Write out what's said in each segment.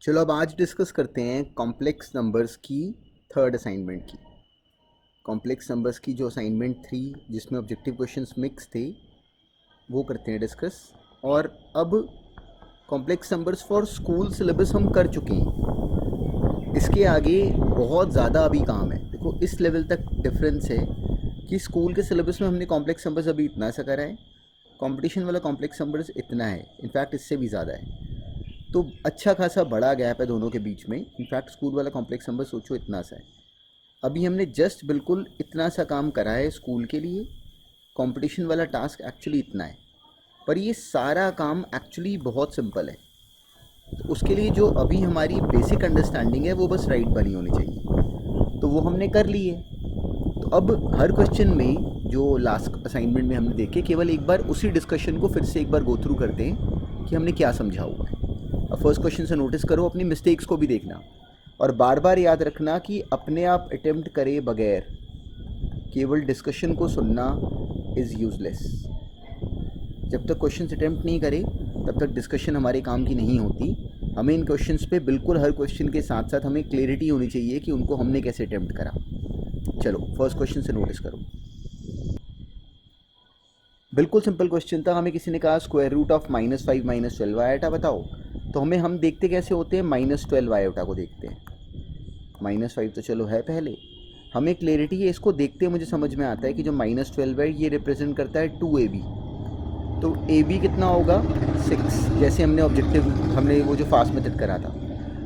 चलो अब आज डिस्कस करते हैं कॉम्प्लेक्स नंबर्स की थर्ड असाइनमेंट की। कॉम्प्लेक्स नंबर्स की जो असाइनमेंट थी जिसमें ऑब्जेक्टिव क्वेश्चंस मिक्स थे वो करते हैं डिस्कस। और अब complex numbers for school syllabus हम कर चुके हैं। इसके आगे बहुत ज़्यादा अभी काम है। देखो इस लेवल तक डिफरेंस है कि स्कूल के सिलेबस में हमने कॉम्प्लेक्स नंबर्स अभी इतना सा करा है, कंपटीशन वाला कॉम्प्लेक्स नंबर्स इतना है, इनफैक्ट इससे भी ज़्यादा है। तो अच्छा खासा बड़ा गैप है दोनों के बीच में। इनफैक्ट स्कूल वाला कॉम्प्लेक्स नंबर सोचो इतना सा है। अभी हमने जस्ट बिल्कुल इतना सा काम करा है स्कूल के लिए। कंपटीशन वाला टास्क एक्चुअली इतना है, पर ये सारा काम एक्चुअली बहुत सिंपल है। तो उसके लिए जो अभी हमारी बेसिक अंडरस्टैंडिंग है वो बस राइट बनी होनी चाहिए, तो वो हमने कर ली है। तो अब हर क्वेश्चन में जो लास्ट असाइनमेंट में हमने देखे, केवल एक बार उसी डिस्कशन को फिर से एक बार गो थ्रू करते हैं कि हमने क्या समझा हुआ है। अब फर्स्ट क्वेश्चन से नोटिस करो, अपनी मिस्टेक्स को भी देखना और बार बार याद रखना कि अपने आप अटेम्प्ट करे बगैर केवल डिस्कशन को सुनना इज़ यूज़लेस। जब तक क्वेश्चन अटेम्प्ट नहीं करे तब तक डिस्कशन हमारे काम की नहीं होती। हमें इन क्वेश्चंस पे बिल्कुल हर क्वेश्चन के साथ साथ हमें क्लैरिटी होनी चाहिए कि उनको हमने कैसे अटेम्प्ट करा। चलो फर्स्ट क्वेश्चन से नोटिस करो। बिल्कुल सिंपल क्वेश्चन था। हमें किसी ने कहा स्क्वायर रूट ऑफ -5 -12 आयोटा बताओ। तो हम देखते कैसे होते हैं, -12 आयोटा को देखते हैं। -5 तो चलो है पहले, हमें क्लैरिटी है, इसको देखते मुझे समझ में आता है कि जो -12 है ये रिप्रेजेंट करता है 2ab। तो ab कितना होगा 6, जैसे हमने वो जो फास्ट मेथड करा था।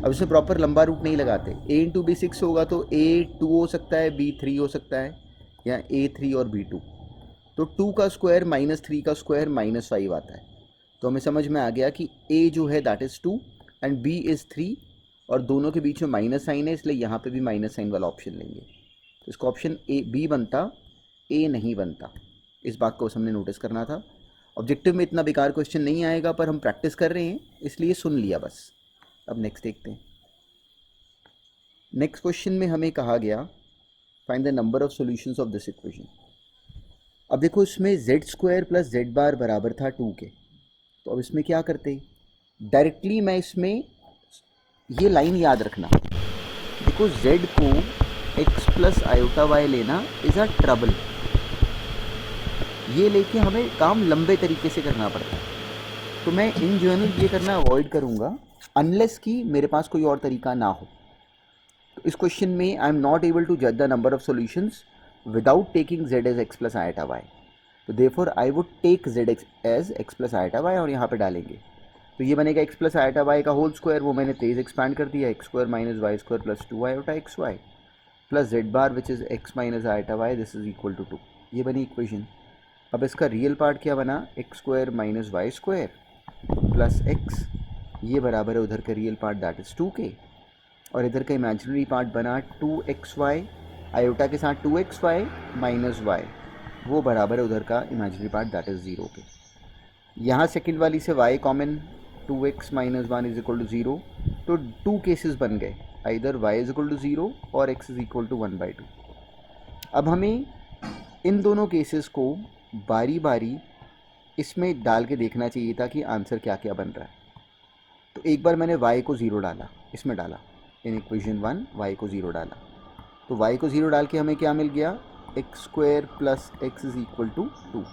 अब इसमें प्रॉपर लंबा रूट नहीं लगाते। a इंटू बी 6 होगा तो a 2 हो सकता है, b 3 हो सकता है, या a 3 और b 2। तो 2 का स्क्वायर -3 का स्क्वायर -5 आता है। तो हमें समझ में आ गया कि a जो है that is 2 and b is 3, और दोनों के बीच में माइनस साइन है, इसलिए यहाँ पे भी माइनस साइन वाला ऑप्शन लेंगे। तो इसका ऑप्शन ए बी बनता, ए नहीं बनता। इस बात को हमने नोटिस करना था। ऑब्जेक्टिव में इतना बेकार क्वेश्चन नहीं आएगा, पर हम प्रैक्टिस कर रहे हैं इसलिए सुन लिया बस। अब नेक्स्ट देखते हैं। नेक्स्ट क्वेश्चन में हमें कहा गया find the number of solutions of this equation. अब देखो इसमें जेड स्क्वायर प्लस जेड बार बराबर था 2 के। तो अब इसमें क्या करते, डायरेक्टली मैं इसमें ये लाइन याद रखना। देखो z को x प्लस आयोटा वाई लेना इज़ अ ट्रबल। ये लेके हमें काम लंबे तरीके से करना पड़ता है। तो मैं इन जनरल ये करना अवॉइड करूँगा अनलेस कि मेरे पास कोई और तरीका ना हो। तो इस क्वेश्चन में I am not able to जज the number of solutions without taking z as x plus iota Y. तो therefore I would take z as x plus iota Y और यहाँ पे डालेंगे। तो ये बनेगा x प्लस आयोटा वाई का होल स्क्वायर, वो मैंने तेज एक्सपैंड कर दिया, X square minus Y square plus 2 iota X Y plus Z bar which is x minus iota y this is equal to 2। ये बनी इक्वेशन। अब इसका रियल पार्ट क्या बना, x square minus Y square plus x, ये बराबर है उधर का real part that is 2k, और इधर का इमेजिनरी पार्ट बना 2xy आयोटा के साथ 2xy माइनस वाई, वो बराबर है उधर का इमेजिनरी पार्ट दैट इज़ 0 के। यहाँ सेकंड वाली से y common, 2x minus 1 is equal to 0। तो 2 केसेस बन गए, either y is equal to 0 और x इज इक्वल टू 1/2। अब हमें इन दोनों केसेस को बारी बारी इसमें डाल के देखना चाहिए था कि आंसर क्या क्या बन रहा है। तो एक बार मैंने y को 0 डाला, इसमें डाला इन इक्वेशन 1 y को 0 डाला। तो y को 0 डाल के हमें क्या मिल गया, x square plus x is equal to 2।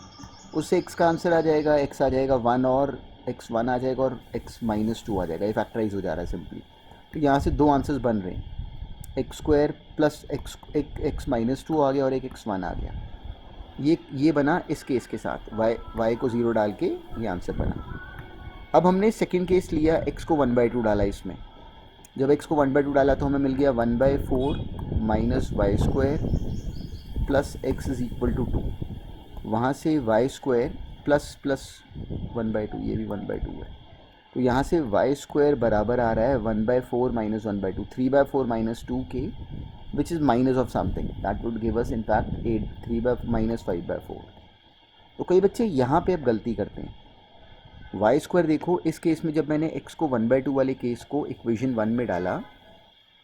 उससे x का आंसर आ जाएगा, x आ जाएगा 1 और x 1 आ जाएगा और x माइनस 2 आ जाएगा। ये फैक्टराइज हो जा रहा है सिंपली। तो यहाँ से दो आंसर्स बन रहे हैं, x square plus x minus 2 आ गया और एक x 1 आ गया। ये बना इस केस के साथ, y को 0 डाल के ये आंसर बना। अब हमने सेकेंड केस लिया, x को 1/2 डाला इसमें। जब x को 1/2 डाला तो हमें मिल गया 1/4 minus Y square plus x is equal to 2। वहाँ से वाई स्क्वायर प्लस प्लस 1/2, ये भी 1/2 है। तो यहाँ से वाई स्क्वायर बराबर आ रहा है 1/4 minus 1/2, 3/4 minus 2k which is minus of something that would give us in fact 8, 3 minus 5/4। तो कई बच्चे यहाँ पे अब गलती करते हैं। वाई स्क्वायर देखो, इस केस में जब मैंने x को 1/2 वाले केस को इक्वेशन 1 में डाला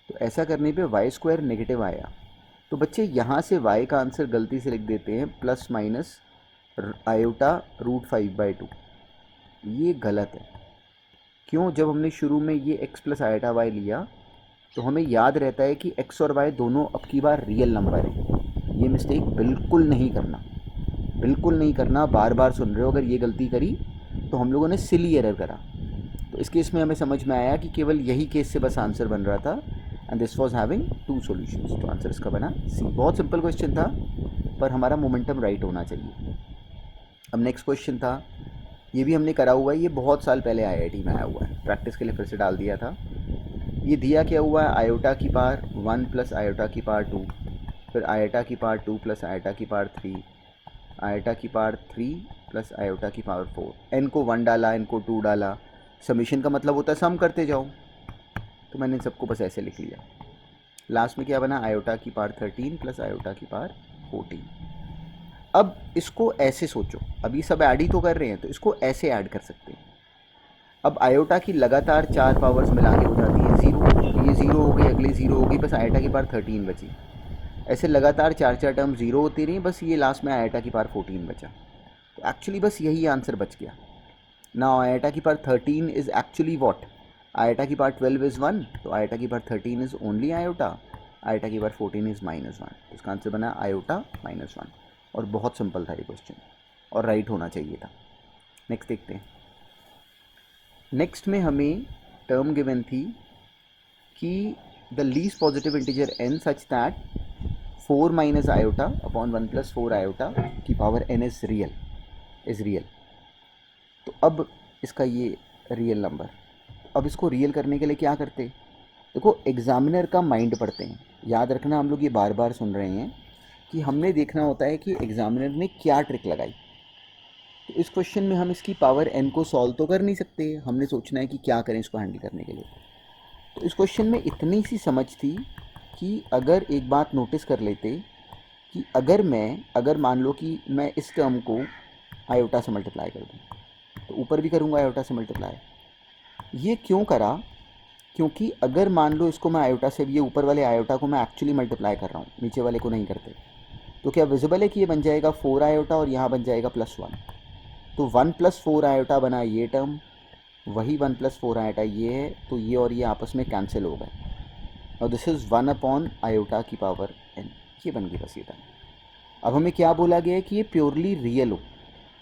तो ऐसा करने पे वाई स्क्वायर नेगेटिव आया। तो बच्चे यहाँ से y का आंसर गलती से लिख देते हैं प्लस माइनस आयोटा रूट 5/2। ये गलत है। क्यों? जब हमने शुरू में ये x प्लस आयोटा वाई लिया तो हमें याद रहता है कि x और y दोनों अब की बार रियल नंबर हैं। ये मिस्टेक बिल्कुल नहीं करना, बिल्कुल नहीं करना। बार बार सुन रहे हो, अगर ये गलती करी तो हम लोगों ने सिली एरर करा। तो इस केस में हमें समझ में आया कि केवल यही केस से बस आंसर बन रहा था, and this was having 2 solutions. तो आंसर इसका बना सी। बहुत सिंपल क्वेश्चन था, पर हमारा मोमेंटम राइट होना चाहिए। अब नेक्स्ट क्वेश्चन था, ये भी हमने करा हुआ है, ये बहुत साल पहले आईआईटी में आया हुआ है, प्रैक्टिस के लिए फिर से डाल दिया था। ये दिया क्या हुआ है, आयोटा की पावर 1 प्लस आयोटा की पावर 2, फिर आयोटा की पावर 2 प्लस आयोटा की पावर 3, आयोटा की पावर 3 प्लस आयोटा की पावर 4। एन को 1 डाला, एन को 2 डाला। समीशन का मतलब होता है सम करते जाओ, तो मैंने इन सबको बस ऐसे लिख लिया। लास्ट में क्या बना, आयोटा की पावर 13 प्लस आयोटा की पावर 14। अब इसको ऐसे सोचो, अभी सब ऐड ही तो कर रहे हैं, तो इसको ऐसे ऐड कर सकते हैं। अब आयोटा की लगातार 4 पावर्स मिला के हो जाती है 0, ये 0 हो गई, अगली 0 हो गई, बस आयोटा की पावर 13 बची। ऐसे लगातार 4 टर्म 0 होती रही, बस ये लास्ट में आयोटा की पावर 14 बचा। तो एक्चुअली बस यही आंसर बच गया ना। आयोटा की power 13 is actually what, iota की पावर 12 इज़ 1, तो आयोटा की power 13 is only iota, iota की पावर 14 इज़ -1। तो इसका आंसर बना आयोटा -1। और बहुत सिंपल था ये क्वेश्चन, और राइट होना चाहिए था। नेक्स्ट देखते हैं। नेक्स्ट में हमें टर्म गिवन थी कि the least positive integer n such that 4 minus iota upon 1 plus 4 iota की पावर n इज़ रियल। तो अब इसका ये रियल नंबर, अब इसको रियल करने के लिए क्या करते, देखो एग्जामिनर का माइंड पढ़ते हैं। याद रखना, हम लोग ये बार बार सुन रहे हैं कि हमने देखना होता है कि एग्जामिनर ने क्या ट्रिक लगाई। तो इस क्वेश्चन में हम इसकी पावर n को सॉल्व तो कर नहीं सकते, हमने सोचना है कि क्या करें इसको हैंडल करने के लिए। तो इस क्वेश्चन में इतनी सी समझ थी कि अगर एक बात नोटिस कर लेते कि अगर मान लो कि मैं इस टर्म को आयोटा से मल्टीप्लाई कर दूँ, तो ऊपर भी करूँगा आयोटा से मल्टीप्लाई। ये क्यों करा, क्योंकि अगर मान लो इसको मैं आयोटा से, ये ऊपर वाले आयोटा को मैं एक्चुअली मल्टीप्लाई कर रहा हूँ, नीचे वाले को नहीं करते, तो क्या विजिबल है कि ये बन जाएगा 4 आयोटा और यहाँ बन जाएगा +1। तो 1 प्लस 4 आयोटा बना ये टर्म, वही 1 प्लस 4 आयोटा ये है, तो ये और ये आपस में कैंसिल हो गए, और दिस इज़ 1 अपॉन आयोटा की पावर n, ये बन गई बस ये टर्म। अब हमें क्या बोला गया है कि ये प्योरली रियल हो,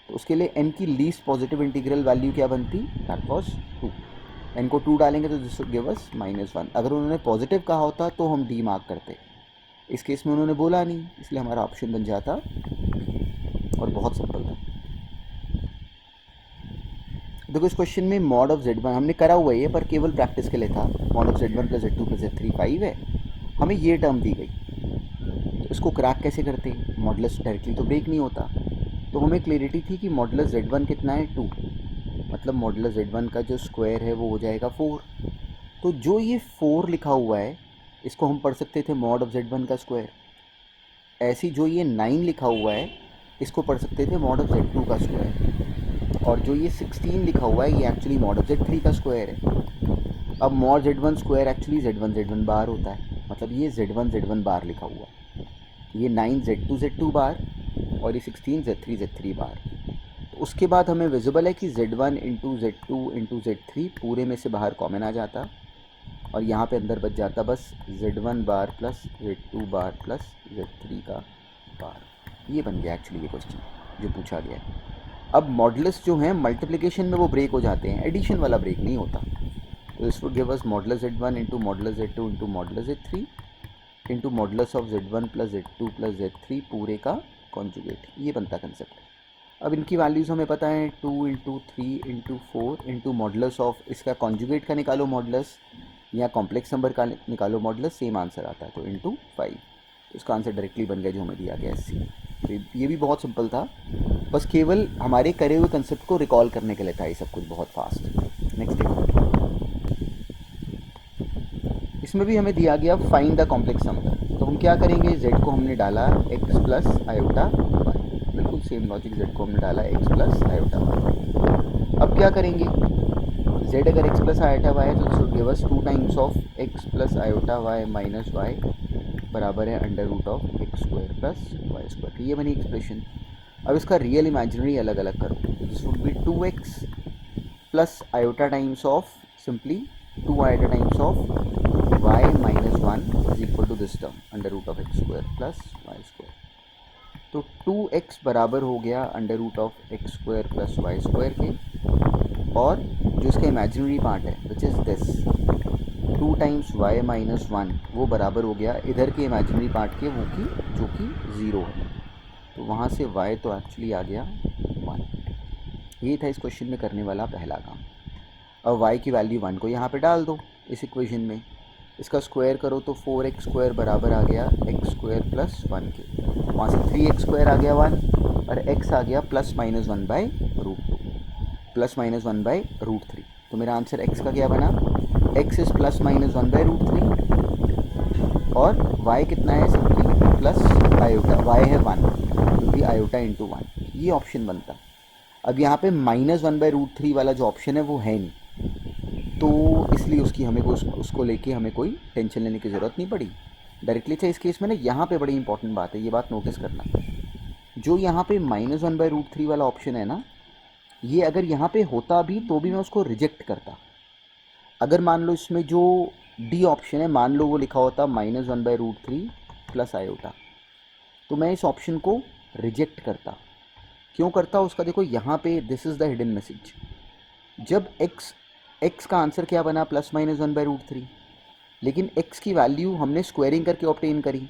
तो उसके लिए n की लीस्ट पॉजिटिव इंटीग्रल वैल्यू क्या बनती, दैट वाज 2। n को 2 डालेंगे तो दिस गिव अस -1। अगर उन्होंने पॉजिटिव कहा होता तो हम डी मार्क करते, इस केस में उन्होंने बोला नहीं, इसलिए हमारा ऑप्शन बन जाता, और बहुत सिंपल था। देखो इस क्वेश्चन में मॉड ऑफ Z1 हमने करा हुआ है, पर केवल प्रैक्टिस के लिए था। Mod of Z1 plus Z2 plus Z3 5 है, हमें ये टर्म दी गई, तो इसको क्रैक कैसे करते, मॉडुलस डायरेक्टली तो ब्रेक नहीं होता। तो हमें क्लियरिटी थी कि मॉडुलस Z1 कितना है 2, मतलब मॉडुलस Z1 का जो स्क्वायर है वो हो जाएगा 4। तो जो ये 4 लिखा हुआ है इसको हम पढ़ सकते थे मॉड ऑफ Z1 का स्क्वायर। ऐसी जो ये 9 लिखा हुआ है इसको पढ़ सकते थे मॉड ऑफ Z2 का स्क्वायर। और जो ये 16 लिखा हुआ है ये एक्चुअली मॉड ऑफ Z3 का स्क्वायर है। अब mod Z1 square actually Z1 बार होता है, मतलब ये Z1 बार लिखा हुआ है, ये 9 Z2 बार, और ये 16 Z3 बार। तो उसके बाद हमें विजिबल है कि Z1 into Z2 into Z3 पूरे में से बाहर कॉमन आ जाता, और यहाँ पे अंदर बच जाता बस Z1 बार plus Z2 bar plus Z3 का बार। ये बन गया एक्चुअली ये क्वेश्चन जो पूछा गया है। अब मॉडुलस जो हैं मल्टीप्लिकेशन में वो ब्रेक हो जाते हैं, एडिशन वाला ब्रेक नहीं होता। तो इस would give us modulus Z1 into modulus Z2 into modulus Z3 into modulus of Z1 plus Z2 plus Z3 पूरे का कॉन्जुगेट, ये बनता कंसेप्ट। अब इनकी वैल्यूज़ हमें पता है, 2 into 3 into 4 into modulus of इसका कॉन्जुगेट का निकालो मॉडुलस, या कॉम्प्लेक्स नंबर का निकालो मॉडुलस, सेम आंसर आता है, तो इंटू 5। तो इसका आंसर डायरेक्टली बन गया जो हमें दिया गया SC। तो ये भी बहुत सिंपल था, बस केवल हमारे करे हुए कंसेप्ट को रिकॉल करने के लिए था ये सब कुछ बहुत फास्ट। नेक्स्ट देखो, इसमें भी हमें दिया गया फाइंड द कॉम्प्लेक्स नंबर। तो हम क्या करेंगे, z को हमने डाला x प्लस आयोटा y, बिल्कुल सेम लॉजिक, z को हमने डाला x प्लस आयोटा y। अब क्या करेंगे, z अगर x प्लस आयोटा y है तो this would give us 2 times of x plus iota y minus y बराबर है under root of x square plus y square. ये बनी एक्सप्रेशन। अब इसका रियल इमेजिनरी अलग अलग करो, तो this would be 2x plus iota times of simply 2 iota times of y minus 1 is equal to this term under root of x square plus y square. तो 2x बराबर हो गया under root of x square plus y square के, और जो इसका imaginary part है which is this 2 times y minus 1 वो बराबर हो गया इधर के इमेजिनरी पार्ट के, वो की जो कि 0 है। तो वहाँ से y तो एक्चुअली आ गया 1। ये था इस क्वेश्चन में करने वाला पहला काम। अब y की वैल्यू 1 को यहाँ पे डाल दो इस इक्वेशन में, इसका स्क्वायर करो तो 4x स्क्वायर बराबर आ गया एक्स स्क्वायर प्लस 1 के, वहाँ से 3x स्क्वायर आ गया 1 और x आ गया plus minus 1 by root 2 plus minus 1 by root 3। तो मेरा आंसर x का क्या बना, x is plus minus 1 by root 3 और y कितना है सिंपली प्लस आयोटा, y है 1 तो भी आयोटा इंटू 1, ये ऑप्शन बनता। अब यहाँ पे माइनस 1 बाई रूट 3 वाला जो ऑप्शन है वो है नहीं, तो इसलिए उसकी हमें उसको लेके हमें कोई टेंशन लेने की ज़रूरत नहीं पड़ी डायरेक्टली। अच्छा इस केस में ना यहाँ पे बड़ी इंपॉर्टेंट बात है, ये बात नोटिस करना, जो यहाँ पे माइनस 1 बाई रूट 3 वाला ऑप्शन है ना, ये अगर यहाँ पे होता भी तो भी मैं उसको रिजेक्ट करता। अगर मान लो इसमें जो डी ऑप्शन है, मान लो वो लिखा होता minus 1 by root 3 plus iota, तो मैं इस ऑप्शन को रिजेक्ट करता। क्यों करता उसका देखो, यहाँ पे this is the hidden message. जब x का आंसर क्या बना प्लस माइनस 1 बाई रूट 3, लेकिन x की वैल्यू हमने स्क्वायरिंग करके ऑब्टेन करी,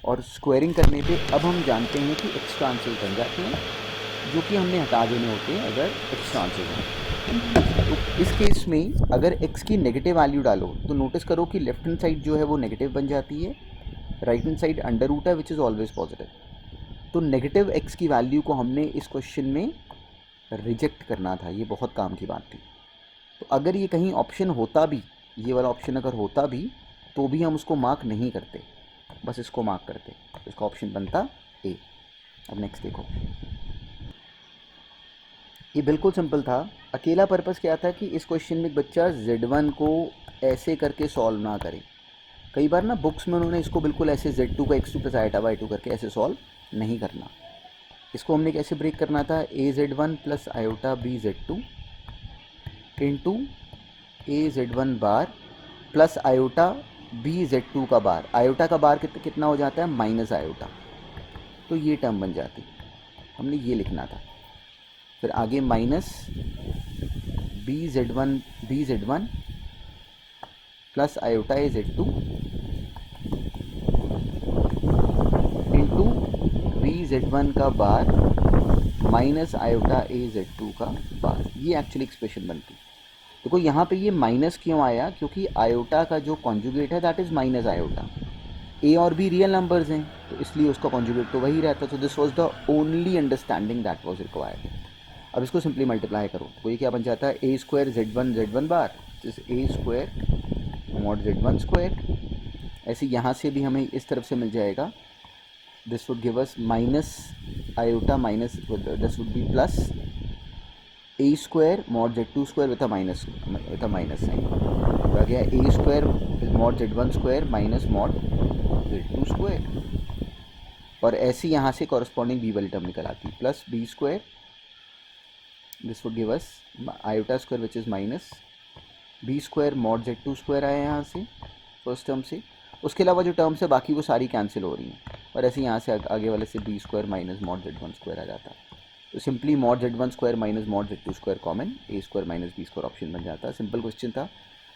और स्क्वायरिंग करने पे अब हम जानते हैं कि एक्स्ट्रा आंसर बन जाते हैं, जो कि हमने हटा देने होते हैं अगर एक्स्ट्रा आंसर बने। तो इस केस में अगर x की नेगेटिव वैल्यू डालो तो नोटिस करो कि लेफ्ट हैंड साइड जो है वो नेगेटिव बन जाती है, right hand side under root है विच इज़ ऑलवेज पॉजिटिव। तो नेगेटिव x की वैल्यू को हमने इस क्वेश्चन में रिजेक्ट करना था, ये बहुत काम की बात थी। तो अगर ये कहीं ऑप्शन होता भी, ये वाला ऑप्शन अगर होता भी, तो भी हम उसको मार्क नहीं करते, बस इसको मार्क करते, इसका ऑप्शन बनता ए। अब नेक्स्ट देखो, ये बिल्कुल सिंपल था। अकेला पर्पस क्या था कि इस क्वेश्चन में बच्चा Z1 को ऐसे करके सॉल्व ना करे। कई बार ना बुक्स में उन्होंने इसको बिल्कुल ऐसे Z2 का x2 प्लस आयोटा बाई 2 करके ऐसे सॉल्व नहीं करना। इसको हमने कैसे ब्रेक करना था, AZ1 plus iota BZ2 into AZ1 बार प्लस आयोटा BZ2 का बार। आयोटा का बार कितना हो जाता है, माइनस आयोटा, तो ये टर्म बन जाती, हमने ये लिखना था। फिर आगे minus BZ1 plus iota AZ2 into BZ1 का बार माइनस आयोटा AZ2 का बार, ये एक्चुअली एक्सप्रेशन बनती। देखो यहाँ पे ये माइनस क्यों आया, क्योंकि आयोटा का जो कॉन्जुगेट है दैट इज़ माइनस आयोटा। ए और बी रियल नंबर्स हैं तो इसलिए उसका कॉन्जुगेट तो वही रहता। तो this was the only understanding that was required. अब इसको सिंपली मल्टीप्लाई करो तो ये क्या बन जाता है, A square Z1 bar is A square mod Z1 square. ऐसे यहाँ से भी हमें इस तरफ से मिल जाएगा, this would give us minus iota minus, this would be plus A square mod Z2 square with a minus sign, तो आ गया A square mod Z1 square minus mod Z2 square. और ऐसे यहाँ से कॉरस्पॉन्डिंग बी वाली term निकल आती है, plus b square, this would give us iota square which is minus B square mod Z2 square आया यहाँ से फर्स्ट टर्म से। उसके अलावा जो टर्म्स है बाकी वो सारी कैंसिल हो रही हैं, और ऐसे यहाँ से आगे वाले से B square minus mod Z1 square आ जाता है। तो simply mod Z1 square minus mod Z2 square common, A square minus B square option बन जाता है। सिंपल क्वेश्चन था।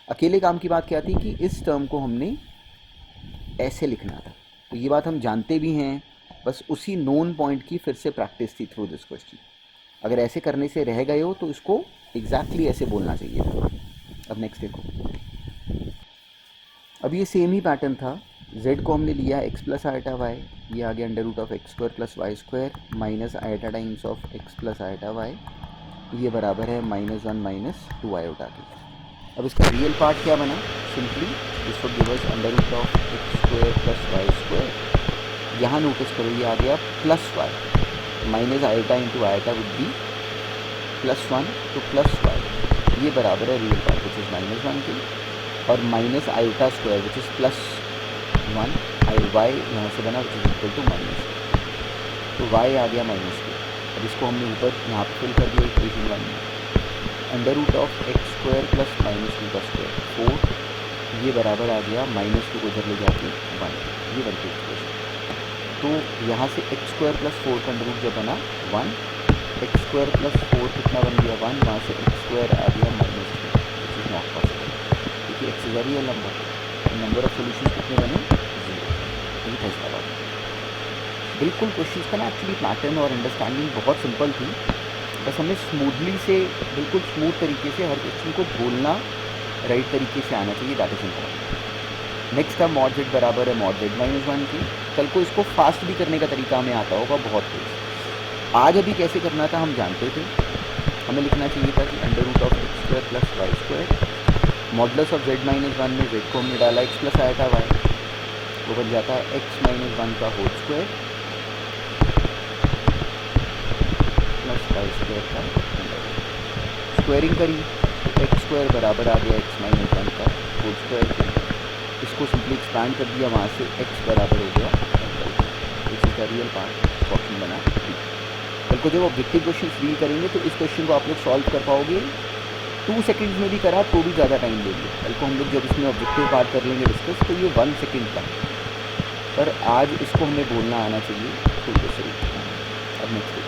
अकेले काम की बात क्या थी कि इस टर्म को हमने ऐसे लिखना था, तो ये बात हम जानते भी हैं, बस उसी नोन पॉइंट की फिर से प्रैक्टिस थी थ्रू दिस क्वेश्चन। अगर ऐसे करने से रह गए हो तो इसको एग्जैक्टली ऐसे बोलना चाहिए था। अब नेक्स्ट देखो, अब ये सेम ही पैटर्न था। z को हमने लिया x प्लस आयोटा वाई, ये आ गया under root of x square plus y square minus iota times of x plus iota y, ये बराबर है माइनस 1 माइनस 2 आयोटा के। अब इसका रियल पार्ट क्या बना, simply this would give us under root of x square plus y square. यहाँ notice करो ये आ गया plus y, minus iota into iota would be plus 1 तो प्लस वाई, ये बराबर है real part which is minus 1 के, और minus iota square which is plus 1 i y यहाँ से बना which is equal to minus, तो वाई आ गया माइनस के। अब इसको हमने ऊपर यहाँ पर फिल कर दिया इक्वेशन 1 में, under root of x square plus minus two का स्क्वायर 4, ये बराबर आ गया माइनस टू को उधर ले जाके 1, ये बन के एक्सप्रेशन। तो यहाँ से एक्स स्क्वायर प्लस 4 का अंडर रूट जो बना 1, एक्स स्क्वायर प्लस 4 कितना बन गया 1, वहाँ से एक्स स्क्वायर आ गया minus two, which is not possible क्योंकि X is a real number of solution कितने बने 0। ये था इसका बात। बिल्कुल क्वेश्चन का ना एक्चुअली पैटर्न और अंडरस्टैंडिंग बहुत सिंपल थी, बस हमें स्मूथली से बिल्कुल स्मूथ तरीके से हर क्वेश्चन को बोलना राइट तरीके से आना चाहिए, दैट इज इम्पॉर्टेंट। नेक्स्ट अब मॉड जेड बराबर है मॉड जेड माइनस 1 की। कल को इसको फास्ट भी करने का तरीका हमें आता होगा बहुत तेज। आज अभी कैसे करना था हम जानते थे, हमें लिखना चाहिए था कि under root of x square plus y square modulus of z minus 1 में जेड को हमने डाला एक्स प्लस आया था वाई, वो बन जाता है एक्स माइनस 1 का whole square plus y square का स्क्वायरिंग करी तो एक्स स्क्वायर बराबर आ गया एक्स माइनस 1 का होल स्क्वायर। इसको सिंपली एक्सपैंड कर दिया, वहाँ से एक्स बराबर हो गया this is the real part option बना। कल को जब ऑब्जेक्टिव क्वेश्चन डील करेंगे तो इस क्वेश्चन को आप लोग सॉल्व कर पाओगे 2 सेकेंड्स में भी करा तो भी ज़्यादा टाइम लेंगे। कल को हम लोग जब इसमें ऑब्जेक्टिव पार्ट कर लेंगे डिस्कस तो ये 1 सेकेंड का, पर आज इसको हमें बोलना आना चाहिए फुल क्वेश्चन। अब नेक्स्ट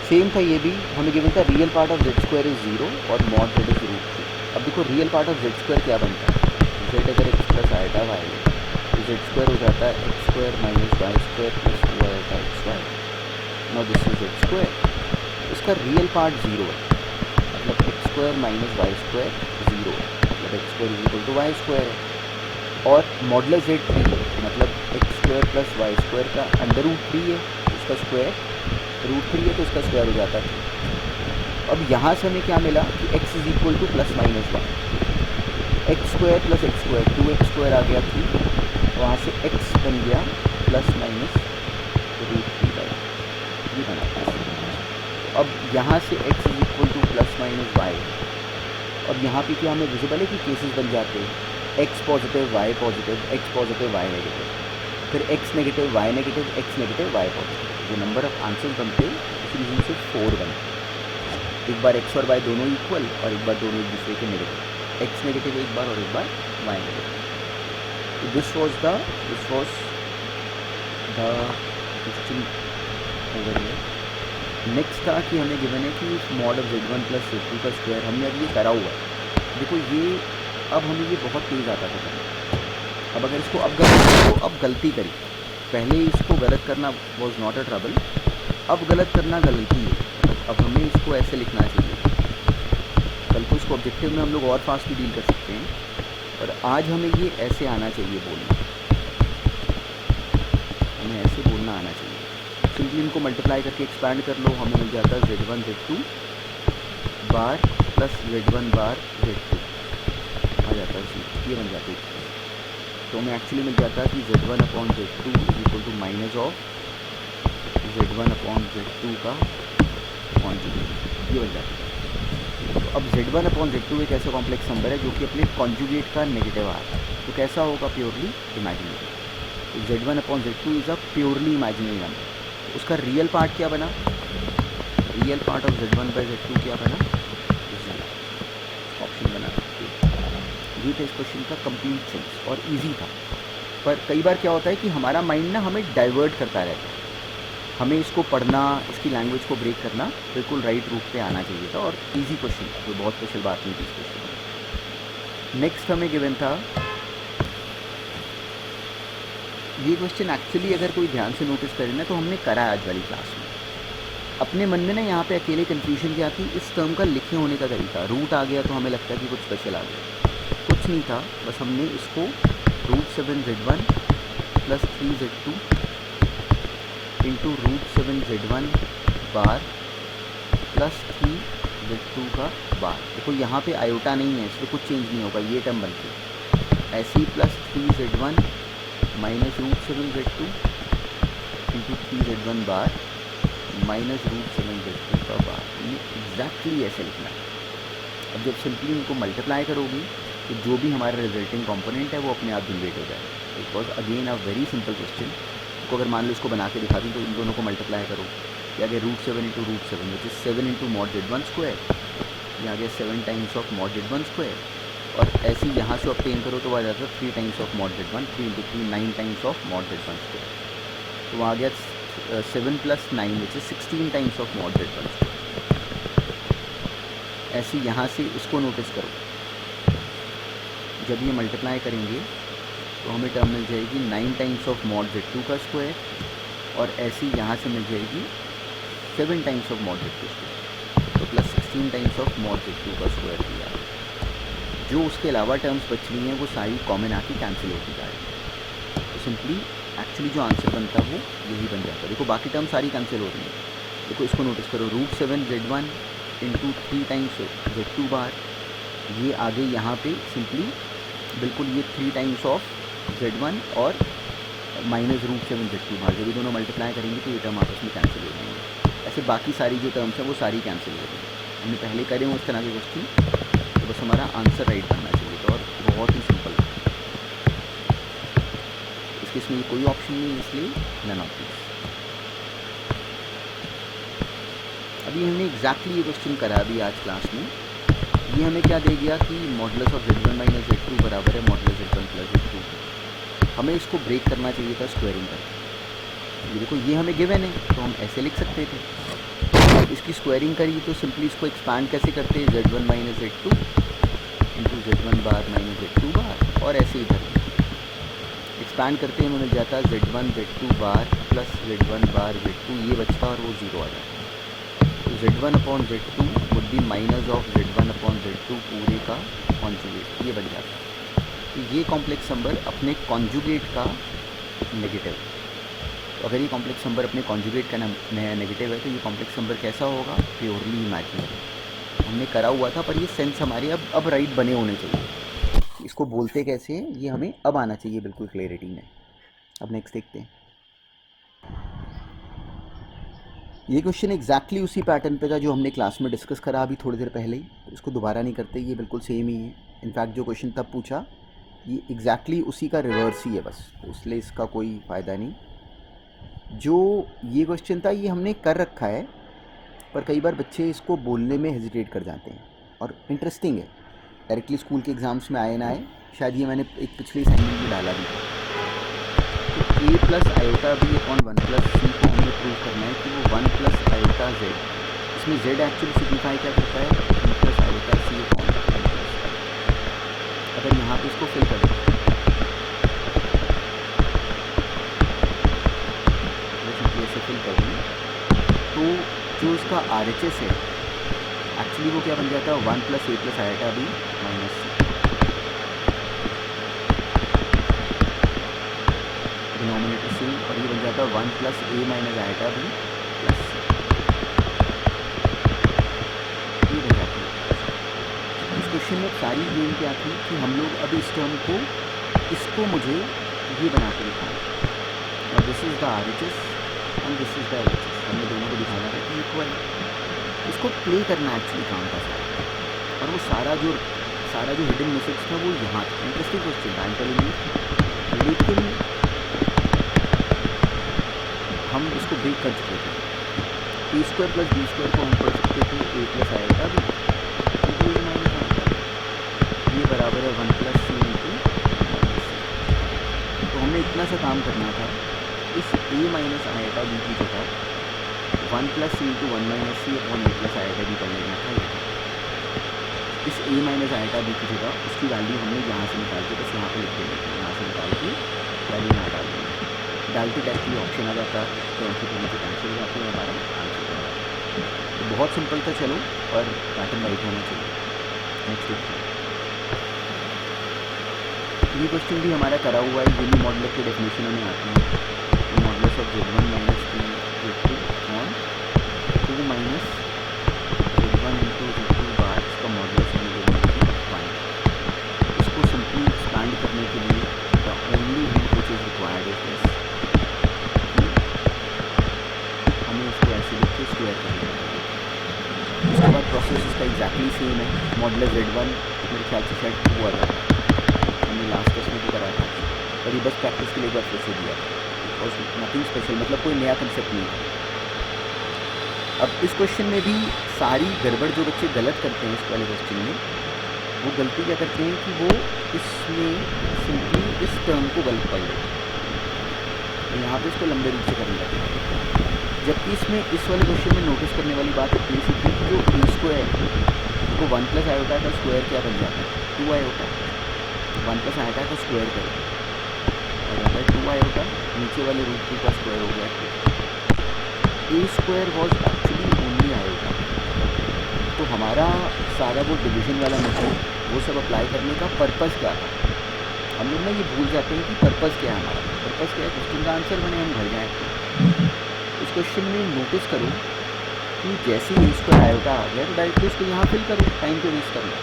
सेम था, ये भी हमें गिवन था real part of Z square is 0 और मॉड जेड इज रूट 3। अब देखो real part of Z square क्या बनता है, जेड अगर एक्स प्लस आएटा वाई तो जेड स्क्वायर हो जाता है X square minus Y square plus 2 iota X Y. Now this is Z square, इसका रियल पार्ट 0 है, मतलब x square minus Y square 0, मतलब x square is equal to y square है। और मॉडुलस जेड 3 मतलब x square plus y square का under root 3 है, इसका स्क्वायर रूट 3 है तो इसका स्क्वायर हो जाता है। अब यहाँ से हमें क्या मिला कि x is equal to plus minus 1, X square plus X square 2x square आ गया 3, वहाँ से x बन गया प्लस माइनस रूट 3 ये बना। अब यहाँ से x is equal to plus minus y, अब यहाँ पे क्या हमें विजिबल है कि केसेस बन जाते हैं x positive y positive, x positive y negative, फिर x negative y negative, x negative y positive. जो नंबर ऑफ आंसर्स बनते हैं इस रीजन से 4 बनते हैं। एक बार x और y दोनों इक्वल और एक बार दोनों एक दूसरे के नेगेटिव, x नेगेटिव एक बार और एक बार y नेगेटिव। तो this was the question over here. Next था कि हमें गिवन है कि mod of z1 plus z2 का स्क्वायर, हमने अब ये करा हुआ है। देखो ये अब हमें ये बहुत तेज़ आता था करना। अब अगर इसको अब गलत तो अब गलती करी, पहले इसको गलत करना वॉज नॉट अ ट्रबल, अब गलत करना गलती है। अब हमें इसको ऐसे लिखना चाहिए, कल को इसको ऑब्जेक्टिव में हम लोग और फास्ट भी डील कर सकते हैं, और आज हमें ये ऐसे आना चाहिए बोलना, हमें ऐसे बोलना आना चाहिए। सिंपली इनको मल्टीप्लाई करके एक्सपैंड कर लो, हमें मिल जाता है z1 z2 bar plus z1 बार z2 आ जाता है, ये बन जाती है। तो हमें एक्चुअली मिल जाता है कि z1 upon z2 is equal to minus of z1 upon z2 का कॉन्जुगेट, ये बन जाता है। तो अब z1 अपॉन z2 एक ऐसा कॉम्प्लेक्स नंबर है जो कि अपने कॉन्जुगेट का नेगेटिव आ रहा है, तो कैसा होगा प्योरली इमेजिनरी। तो z1 upon z2 is a purely imaginary number. उसका रियल पार्ट क्या बना, real part of z1 by z2 क्या बना, ऑप्शन बना। ये था इस क्वेश्चन का कंप्लीट सेंस और इजी था, पर कई बार क्या होता है कि हमारा माइंड ना हमें डाइवर्ट करता रहता है, हमें इसको पढ़ना, इसकी लैंग्वेज को ब्रेक करना बिल्कुल राइट रूट पे आना चाहिए था, और इजी क्वेश्चन था, कोई बहुत स्पेशल बात नहीं थी इस क्वेश्चन में। नेक्स्ट हमें गिवन था ये क्वेश्चन, एक्चुअली अगर कोई ध्यान से नोटिस करे ना तो हमने करा आज वाली क्लास में। अपने मन में ना यहाँ पे अकेले कन्फ्यूजन क्या थी, इस टर्म का लिखे होने का तरीका, रूट आ गया तो हमें लगता है कि कुछ स्पेशल आ गया, कुछ नहीं था, बस हमने इसको √7z1 plus 3z2 into √7z1 बार प्लस 3z2 का बार। देखो यहाँ पे आयोटा नहीं है, इसलिए कुछ चेंज नहीं होगा, ये टर्म बनती है ऐसे ही, plus 3z1 minus √7z2 into 3z1 bar minus √7z2 का बार, ये एग्जैक्टली ऐसे लिखना है। अब जब सिंपली इनको मल्टीप्लाई करोगे तो जो भी हमारा रिजल्टिंग कंपोनेंट है वो अपने आप जनरेट हो जाएगा। It was again a very simple question को अगर मान लो इसको बना के दिखा दूँ तो इन दोनों को मल्टीप्लाई करो ये आ गया √7 into √7 which is 7 into mod Z1 square, ये आ गया 7 times of mod Z1 square, और ऐसे ही यहाँ से ऑब्टेन करो तो आ जाता है 3 times of mod Z1, 3 into 3 9 times of mod Z1 square, तो वहाँ आ गया 7 + 9 which is 16 times of mod Z1 square. ऐसे यहाँ से इसको नोटिस करो, जब ये मल्टीप्लाई करेंगे तो हमें टर्म मिल जाएगी 9 टाइम्स ऑफ मॉड Z2 का स्क्वायर, और ऐसे ही यहाँ से मिल जाएगी 7 times of mod Z2 square, तो plus 16 times of mod Z2 का स्क्वायर दिया। जो उसके अलावा टर्म्स बच रही हैं वो सारी कॉमन आके कैंसिल होती जा रही है, तो सिंपली एक्चुअली जो आंसर बनता है वो यही बन जाता है। देखो बाकी टर्म सारी कैंसिल हो रही हैं, देखो इसको नोटिस करो, √7 Z1 इंटू 3 टाइम्स Z2 बार, ये आगे यहाँ पे सिंपली बिल्कुल ये 3 टाइम्स ऑफ Z1 और माइनस √7 Z2 बार, जब ये दोनों मल्टीप्लाई करेंगे तो ये टर्म आपस में कैंसिल हो जाएंगे। ऐसे बाकी सारी जो टर्म्स हैं वो सारी कैंसिल हो रही हैं। हमने पहले करे हुए उस तरह के क्वेश्चन, तो बस हमारा आंसर राइट बनना चाहिए था, और बहुत ही सिंपल है। इसके इसमें कोई ऑप्शन नहीं है, इसलिए नन ऑफ दिस। अभी हमने एग्जैक्टली ये क्वेश्चन करा अभी आज क्लास में। ये हमें क्या दे गया कि modulus of Z1 minus Z2 बराबर है मॉडुलस Z1 प्लस Z2। हमें इसको ब्रेक करना चाहिए था स्क्वायरिंग करके। ये देखो ये हमें गिवन है तो हम ऐसे लिख सकते थे, इसकी स्क्वायरिंग करी तो सिंपली इसको एक्सपांड कैसे करते हैं, Z1 minus Z2 into Z1 बार माइनस Z2 बार, और ऐसे ही करते एक्सपांड करते हैं, हमें मिल जाता है Z1 Z2 bar plus Z1 बार Z2, ये बचता और वो 0 आ जाता है। तो Z1 upon Z2 would be minus of Z1 upon Z2 पूरे का कॉन्जुगेट, ये बन जाता है। तो ये कॉम्प्लेक्स नंबर अपने कॉन्जुगेट का नेगेटिव, तो अगर ये कॉम्प्लेक्स नंबर अपने कॉन्जुगेट का नेगेटिव है तो ये कॉम्प्लेक्स नंबर कैसा होगा, प्योरली इमेजिनरी। हमने करा हुआ था पर ये सेंस हमारे अब राइट बने होने चाहिए। इसको बोलते कैसे हैं ये हमें अब आना चाहिए बिल्कुल क्लैरिटी में। अब नेक्स्ट देखते हैं। ये क्वेश्चन एग्जैक्टली उसी पैटर्न पे था जो हमने क्लास में डिस्कस करा अभी थोड़ी देर पहले ही, तो इसको दोबारा नहीं करते, ये बिल्कुल सेम ही है। इनफैक्ट जो क्वेश्चन तब पूछा ये एग्जैक्टली उसी का रिवर्स ही है बस, तो इसलिए इसका कोई फ़ायदा नहीं। जो ये क्वेश्चन था ये हमने कर रखा है, पर कई बार बच्चे इसको बोलने में हेजिटेट कर जाते हैं, और इंटरेस्टिंग है। डायरेक्टली स्कूल के एग्ज़ाम्स में आए ना आए, शायद ये मैंने एक पिछले असाइनमेंट में डाला भी था। तो a plus iota b upon 1 plus c को हमें प्रूव करना है कि वो 1 प्लस आयोटा z, इसमें z एक्चुअली सिग्निफाई क्या करता है, b plus iota c upon 1 plus. अगर यहाँ पे इसको फिल कर दें, ऐसे फिल कर दें, तो जो इसका RHS है एक्चुअली वो क्या बन जाता है, 1 plus a plus iota b minus c। Denominator c, और ये बन जाता है 1 plus a minus iota b plus c, ये बन जाती है। इस क्वेश्चन में सारी गेम क्या थी कि हम लोग अब इस टर्म को, इसको मुझे ये बना के दिखाना, और this is the RHS and this is the LHS, हमने दोनों को दिखाना था कि इक्वल है। इसको प्ले करना एक्चुअली काम था सारा, और वो सारा जो हिडन मैसेज था वो यहाँ था। इंटरेस्टिंग क्वेश्चन था इंटेलिजेंट, लेकिन हम इसको ब्रेक कर चुके थे। a² प्लस b² को हम पढ़ सकते थे a plus iota b into a minus iota, ये बराबर है 1 plus c into minus c। तो हमें इतना सा काम करना था, इस a माइनस आयोटा b की जगह 1 plus c into 1 minus c upon a plus iota b कर लेना था। इस a माइनस आयोटा b की जगह उसकी वैल्यू हमने यहाँ से निकाल के बस यहाँ पे लिख देनी थी, यहाँ से निकाल के वैल्यू यहाँ डाल देंगे, डालते डायरेक्टली ऑप्शन आ जाता है, तो उनकी दोनों से कैंसिल हो जाती है, हमारा आंसर हो जाता है। तो बहुत सिंपल था, चलो, और पैटर्न राइट होना चाहिए। नेक्स्ट देखते हैं। ये क्वेश्चन भी हमारा करा हुआ है, यूनी मॉडुलस की डेफिनेशन में आती है। Modulus of Z1 minus Z2 on 2 minus Z1 into Z2 बार, इसका मॉडुलस हमें Z1 1। इसको सिंपली एक्सपैंड करने के लिए the only root which is required is this, हमें इसको ऐसे लिख के स्क्वायर करना है। उसके बाद प्रोसेस इसका एग्जैक्टली सेम है। मॉडुलस Z1 मेरे ख्याल से शायद 2 आ जाता है, हमने लास्ट टेस्ट में भी करा था, और ये बस प्रैक्टिस के लिए एक बार फिर से दिया था, और नथिंग स्पेशल, मतलब कोई नया कंसेप्ट नहीं था। अब इस क्वेश्चन में भी सारी गड़बड़ जो बच्चे गलत करते हैं इस वाले क्वेश्चन में, वो गलती क्या करते हैं कि वो इसमें सिंपली इस टर्म को गलत पढ़ लेते हैं, तो यहाँ पे इसको लंबे रूप से करने लगते हैं। जबकि इसमें इस वाले क्वेश्चन में नोटिस करने वाली बात इतनी सी थी कि जो ए स्क्वायर तो 1 प्लस आयोटा का स्क्वायर क्या बन जाता है 2 आयोटा, 1 प्लस आयोटा का स्क्वायर करें और आता है 2 आयोटा, नीचे वाले रूट 2 का स्क्वायर हो गया। A square was actually only iota. तो हमारा सारा वो डिवीजन वाला मेथड वो सब अप्लाई करने का पर्पज़ क्या था, हम लोग ना ये भूल जाते हैं कि पर्पज़ क्या है हमारा। पर्पज़ क्या है, क्वेश्चन का आंसर बने हम घर जाएँ। इस क्वेश्चन में नोटिस करो कि जैसे ए स्क्वायर आयोटा आ गया तो डायरेक्टली इसको यहाँ फिल करो, टाइम क्यों वेस्ट करना।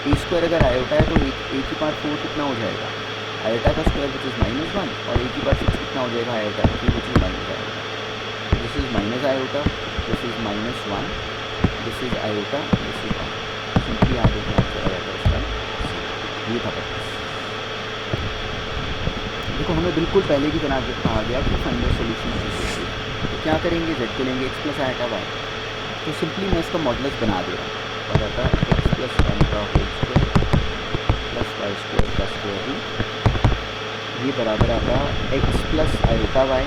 ए स्क्वायर अगर आयोटा है तो ए की पावर 4 कितना हो जाएगा आयोटा का स्क्वायर विच इज़ -1, और ए की पावर 6 कितना हो जाएगा आयोटा का विच is minus iota. This is minus iota, this is -1, this is iota, this is 1। Simply आगे क्या आंसर आ जाता है इसका, ये था पर्पस। देखो हमें बिल्कुल पहले की तरह कहा गया कि फाइंड द सॉल्यूशन। तो क्या करेंगे, जेड को लेंगे x प्लस आयोटा वाई, तो सिंपली मैं इसका मॉडुलस बना दे रहा हूँ और आता है x प्लस 1 का whole square plus y square का स्क्वायर रूट, ये बराबर आता है x प्लस आयोटा वाई,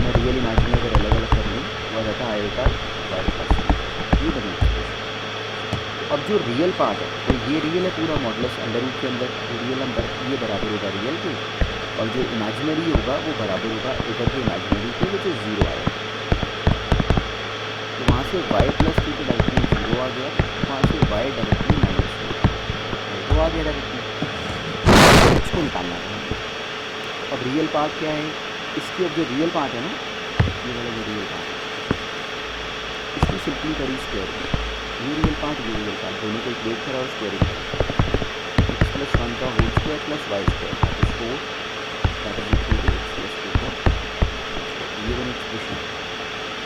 मैं रियल इमेजिनरी अगर अलग अलग कर लूँ वो रहता है आयोटा वाई प्लस, ये बनी। अब जो रियल पार्ट है तो ये रियल है पूरा मॉडुलस अंडर रूट के अंदर, रियल नंबर ये बराबर होगा रियल के, और जो इमेजिनरी होगा वो बराबर होगा इधर के इमेजिनरी के, जो 0 आएगा। तो वहाँ से y प्लस 2 तो डायरेक्टली 0 आ गया, वहाँ से y डायरेक्टली -2 तो आ गया डायरेक्टली, इसको निकालना है। अब रियल पार्ट क्या है इसकी, अब जो रियल पार्ट है ना ये वाला जो रियल पार्ट इसकी सिंपली करी स्क्वायर, ये रियल पार्ट दोनों को इक्वेट करा और स्क्वायर x प्लस 1 का whole square plus y square ये बनी एक्सप्रेशन।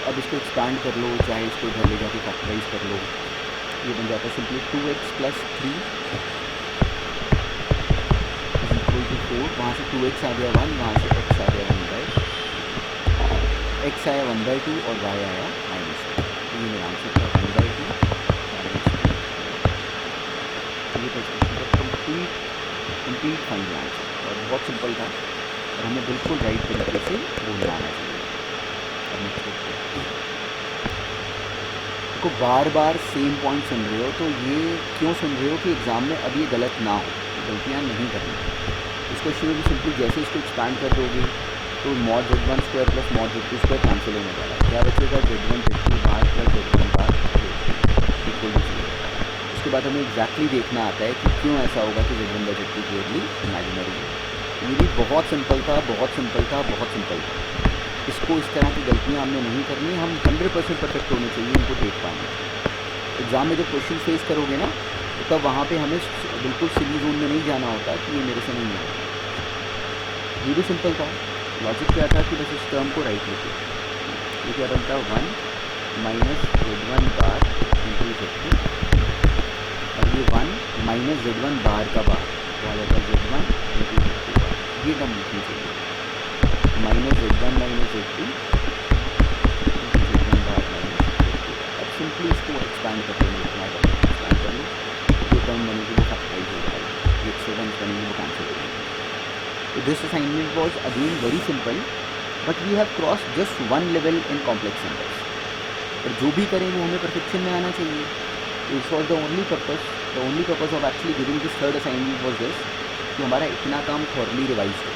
अब इसको एक्सपैंड कर लो, चाहे इसको इधर ले जाके फैक्टराइज कर लो, ये बन जाता है simply 2x plus 3 is equal to 4, वहाँ से 2x आ गया 1, वहाँ से x आ गया 1/, x आया 1/2 और y आया -2, तो ये मेरा आंसर था 1/2 -2। ये था एक्सप्रेशन का कंप्लीट फाइनल आंसर, और बहुत सिंपल था और हमें बिल्कुल राइट तरीके से वो बनाना चाहिए। को बार बार सेम पॉइंट सुन रहे हो तो ये क्यों सुन रहे हो कि एग्ज़ाम में अब ये गलत ना हो, गलतियाँ नहीं करनी। इस क्वेश्चन में भी सिंपली जैसे इसको एक्सपैंड कर दोगे तो mod z1 square plus mod z2 square cancel होने वाला है, क्या बचेगा z1 z2 bar plus z1 bar equal to 0। उसके बाद हमें एग्जैक्टली देखना आता है कि क्यों ऐसा होगा कि z1 by z2 clearly imaginary है। ये भी बहुत सिंपल था, बहुत सिंपल था, बहुत सिंपल था। इसको इस तरह की गलतियाँ हमने नहीं करनी, हम 100% परफेक्ट होने चाहिए इनको देख पाएंगे। एग्ज़ाम में जब क्वेश्चन फेस करोगे ना तो तब वहाँ पे हमें बिल्कुल सिली जोन में नहीं जाना होता कि ये मेरे से नहीं है। ये भी सिंपल था, लॉजिक क्या था कि बस इस टर्म को राइट लेते, ये क्या बनता है 1 minus z1 bar into z2, और ये 1 माइनस z1 बार का बार तो आ जाता है z1 इंटू z2 बार, ये टर्म लिखनी चाहिए minus z1 minus z2 z1 बार माइनस z2। अब सिंपली इसको एक्सपैंड कर लो, इतना एक्सपैंड कर लो, जो टर्म बनेगी वो फैक्टराइज हो जाएगी, ये 1 बनेगी वो कैंसिल हो जाएगी। तो this assignment was again very simple, but we have cross just 1 level in complex numbers. और जो भी करें वो हमें परफेक्शन में आना चाहिए। This was the only purpose of actually giving this third assignment was this कि हमारा इतना काम थॉरली रिवाइज हो।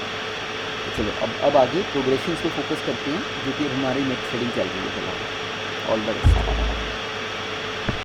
चलो अब आगे प्रोग्रेशंस पे फोकस करते हैं जो कि हमारी नेक्स्ट हेडिंग चल रही है फिलहाल। All the best.